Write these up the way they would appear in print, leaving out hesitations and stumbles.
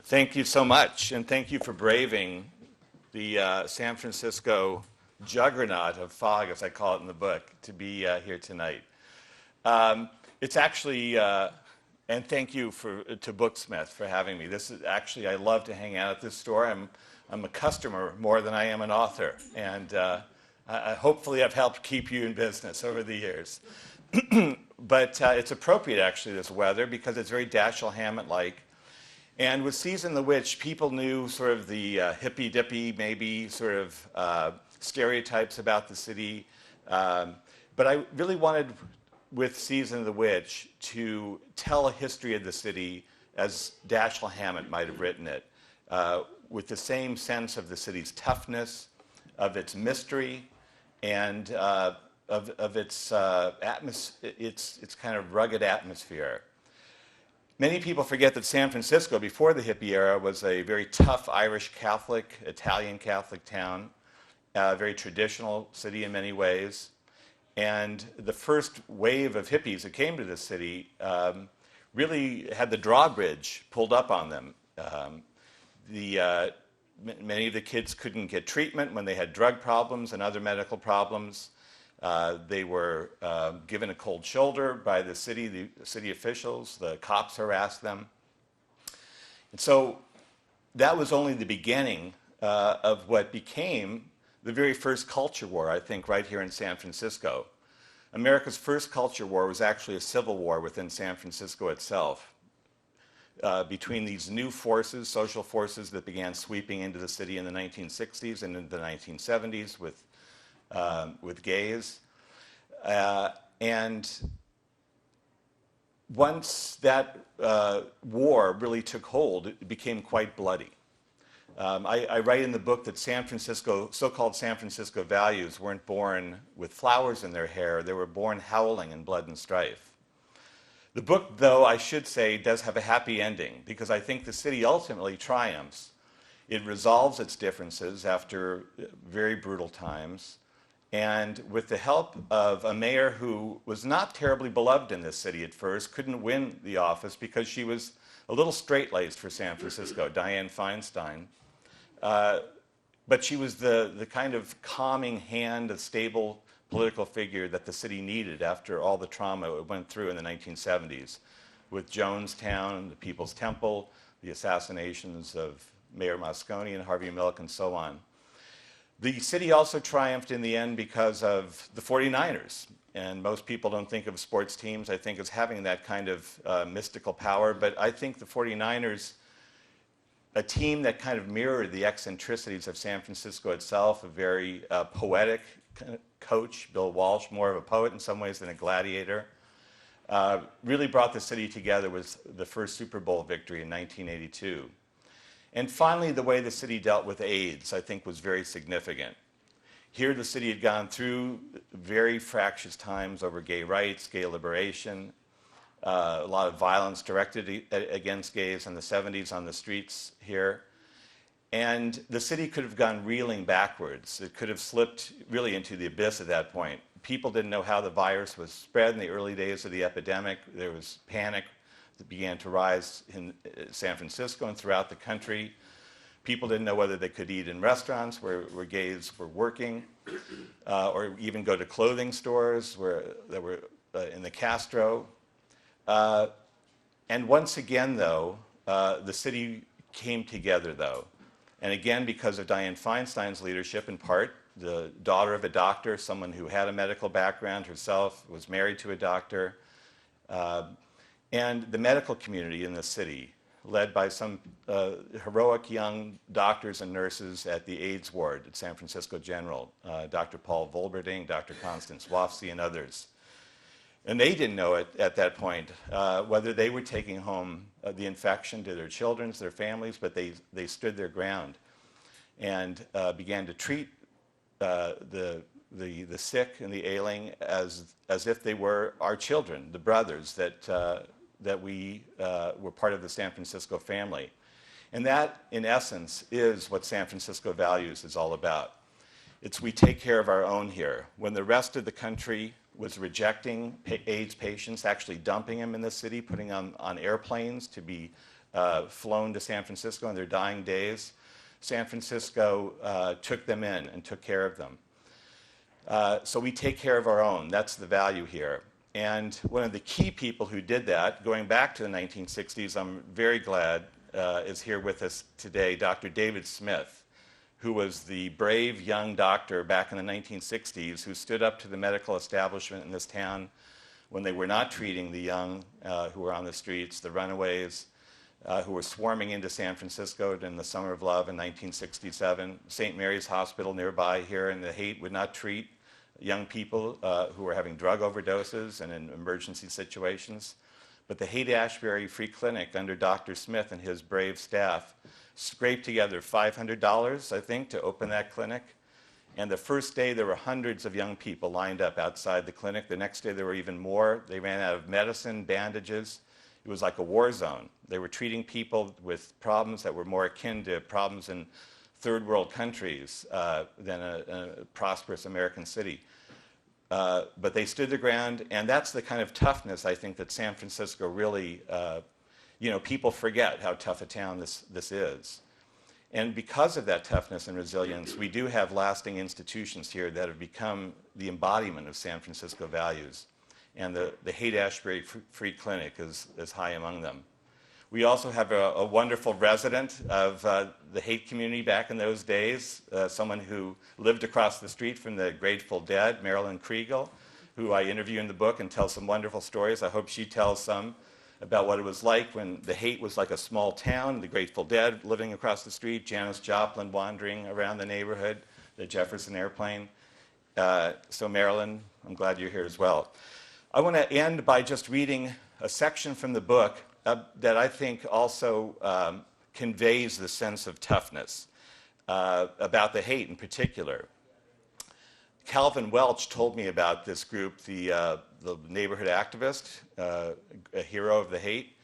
Thank you so much, and thank you for braving the San Francisco juggernaut of fog, as I call it in the book, to be here tonight. It's actually, and thank you to Booksmith for having me. This is actually, I love to hang out at this store. I'm a customer more than I am an author, and hopefully I've helped keep you in business over the years. But it's appropriate, actually, this weather, because it's very Dashiell Hammett-like. And with Season the Witch, people knew sort of the hippy-dippy, maybe sort of stereotypes about the city. But I really wanted, with Season of the Witch, to tell a history of the city as Dashiell Hammett might have written it, with the same sense of the city's toughness, of its mystery, and of its kind of rugged atmosphere. Many people forget that San Francisco, before the hippie era, was a very tough Irish Catholic, Italian Catholic town, a very traditional city in many ways. And the first wave of hippies that came to this city really had the drawbridge pulled up on them. Many of the kids couldn't get treatment when they had drug problems and other medical problems. They were given a cold shoulder by the city officials. The cops harassed them. And so that was only the beginning of what became the very first culture war, I think, right here in San Francisco. America's first culture war was actually a civil war within San Francisco itself, between these new forces, social forces that began sweeping into the city in the 1960s and in the 1970s with gays. And once that war really took hold, it became quite bloody. I write in the book that so-called San Francisco values weren't born with flowers in their hair. They were born howling in blood and strife. The book, though, I should say, does have a happy ending, because I think the city ultimately triumphs. It resolves its differences after very brutal times. And with the help of a mayor who was not terribly beloved in this city at first, couldn't win the office because she was a little straight-laced for San Francisco, Dianne Feinstein. But she was the kind of calming hand, a stable political figure that the city needed after all the trauma it went through in the 1970s with Jonestown, the People's Temple, the assassinations of Mayor Moscone and Harvey Milk, and so on. The city also triumphed in the end because of the 49ers. And most people don't think of sports teams, I think, as having that kind of mystical power. But I think the 49ers, a team that kind of mirrored the eccentricities of San Francisco itself, a very poetic coach, Bill Walsh, more of a poet in some ways than a gladiator, really brought the city together with the first Super Bowl victory in 1982. And finally, the way the city dealt with AIDS, I think, was very significant. Here, the city had gone through very fractious times over gay rights, gay liberation, a lot of violence directed against gays in the 70s on the streets here. And the city could have gone reeling backwards. It could have slipped really into the abyss at that point. People didn't know how the virus was spread in the early days of the epidemic. There was panic that began to rise in San Francisco and throughout the country. People didn't know whether they could eat in restaurants where gays were working, or even go to clothing stores that were in the Castro. And once again, though, the city came together, though. And again, because of Dianne Feinstein's leadership, in part, the daughter of a doctor, someone who had a medical background herself, was married to a doctor, and the medical community in the city, led by some heroic young doctors and nurses at the AIDS ward at San Francisco General, Dr. Paul Volberding, Dr. Constance Wofsy, and others. And they didn't know at that point whether they were taking home the infection to their children, to their families, but they stood their ground and began to treat the sick and the ailing as if they were our children, the brothers that we were part of the San Francisco family. And that, in essence, is what San Francisco Values is all about. It's we take care of our own here. When the rest of the country was rejecting AIDS patients, actually dumping them in the city, putting them on airplanes to be flown to San Francisco in their dying days. San Francisco took them in and took care of them. So we take care of our own. That's the value here. And one of the key people who did that, going back to the 1960s, I'm very glad is here with us today, Dr. David Smith, who was the brave young doctor back in the 1960s who stood up to the medical establishment in this town when they were not treating the young who were on the streets, the runaways, who were swarming into San Francisco in the Summer of Love in 1967. St. Mary's Hospital nearby here in the Haight would not treat young people who were having drug overdoses and in emergency situations. But the Haight Ashbury Free Clinic under Dr. Smith and his brave staff scraped together $500, I think, to open that clinic. And the first day there were hundreds of young people lined up outside the clinic. The next day there were even more. They ran out of medicine, bandages. It was like a war zone. They were treating people with problems that were more akin to problems in third world countries than a prosperous American city. But they stood their ground, and that's the kind of toughness I think that San Francisco really, people forget how tough a town this is. And because of that toughness and resilience, we do have lasting institutions here that have become the embodiment of San Francisco values. And the Haight Ashbury Free Clinic is high among them. We also have a wonderful resident of the Haight community back in those days, someone who lived across the street from the Grateful Dead, Marilyn Kriegel, who I interview in the book and tell some wonderful stories. I hope she tells some about what it was like when the Haight was like a small town, the Grateful Dead living across the street, Janis Joplin wandering around the neighborhood, the Jefferson Airplane. So Marilyn, I'm glad you're here as well. I want to end by just reading a section from the book that I think also conveys the sense of toughness about the Haight in particular. Calvin Welch told me about this group, the neighborhood activist, a hero of the Haight,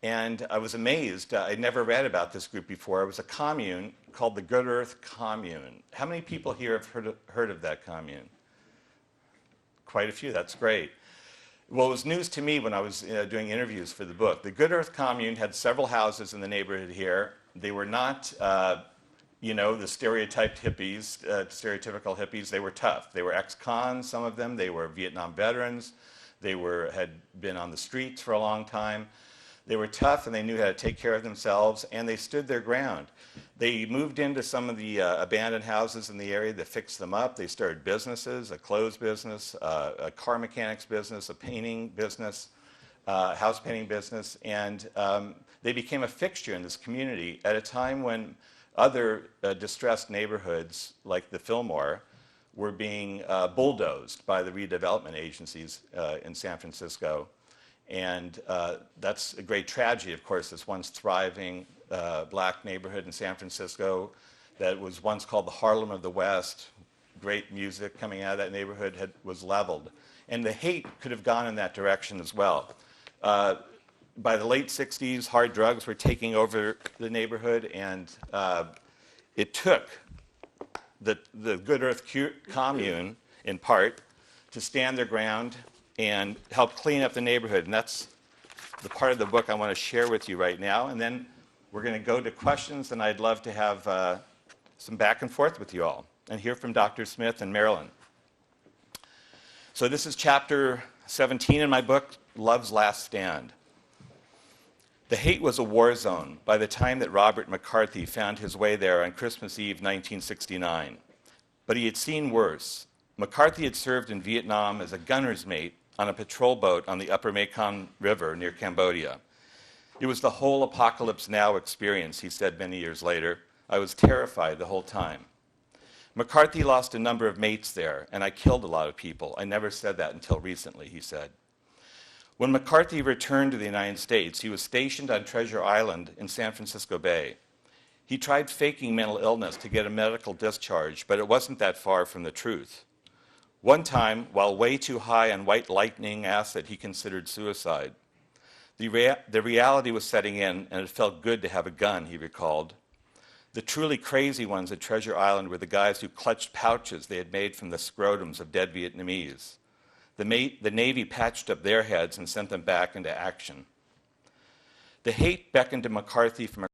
and I was amazed. I'd never read about this group before. It was a commune called the Good Earth Commune. How many people here have heard of that commune? Quite a few. That's great. Well, it was news to me when I was doing interviews for the book. The Good Earth Commune had several houses in the neighborhood here. They were not, the stereotyped hippies, stereotypical hippies. They were tough. They were ex-cons, some of them. They were Vietnam veterans. They had been on the streets for a long time. They were tough, and they knew how to take care of themselves, and they stood their ground. They moved into some of the abandoned houses in the area. They fixed them up. They started businesses, a clothes business, a car mechanics business, a painting business, house painting business, and they became a fixture in this community at a time when other distressed neighborhoods, like the Fillmore, were being bulldozed by the redevelopment agencies in San Francisco. And that's a great tragedy, of course, this once thriving black neighborhood in San Francisco that was once called the Harlem of the West. Great music coming out of that neighborhood was leveled. And the Haight could have gone in that direction as well. By the late 60s, hard drugs were taking over the neighborhood, and it took the Good Earth Commune, in part, to stand their ground and help clean up the neighborhood. And that's the part of the book I want to share with you right now. And then we're going to go to questions, and I'd love to have some back and forth with you all and hear from Dr. Smith and Marilyn. So this is chapter 17 in my book, Love's Last Stand. The Haight was a war zone by the time that Robert McCarthy found his way there on Christmas Eve 1969. But he had seen worse. McCarthy had served in Vietnam as a gunner's mate on a patrol boat on the upper Mekong River near Cambodia. It was the whole apocalypse now experience, he said many years later. I was terrified the whole time. McCarthy lost a number of mates there, and I killed a lot of people. I never said that until recently, he said. When McCarthy returned to the United States, he was stationed on Treasure Island in San Francisco Bay. He tried faking mental illness to get a medical discharge, but it wasn't that far from the truth. One time, while way too high on white lightning acid, he considered suicide. The reality was setting in, and it felt good to have a gun, he recalled. The truly crazy ones at Treasure Island were the guys who clutched pouches they had made from the scrotums of dead Vietnamese. The Navy patched up their heads and sent them back into action. The Haight beckoned to McCarthy from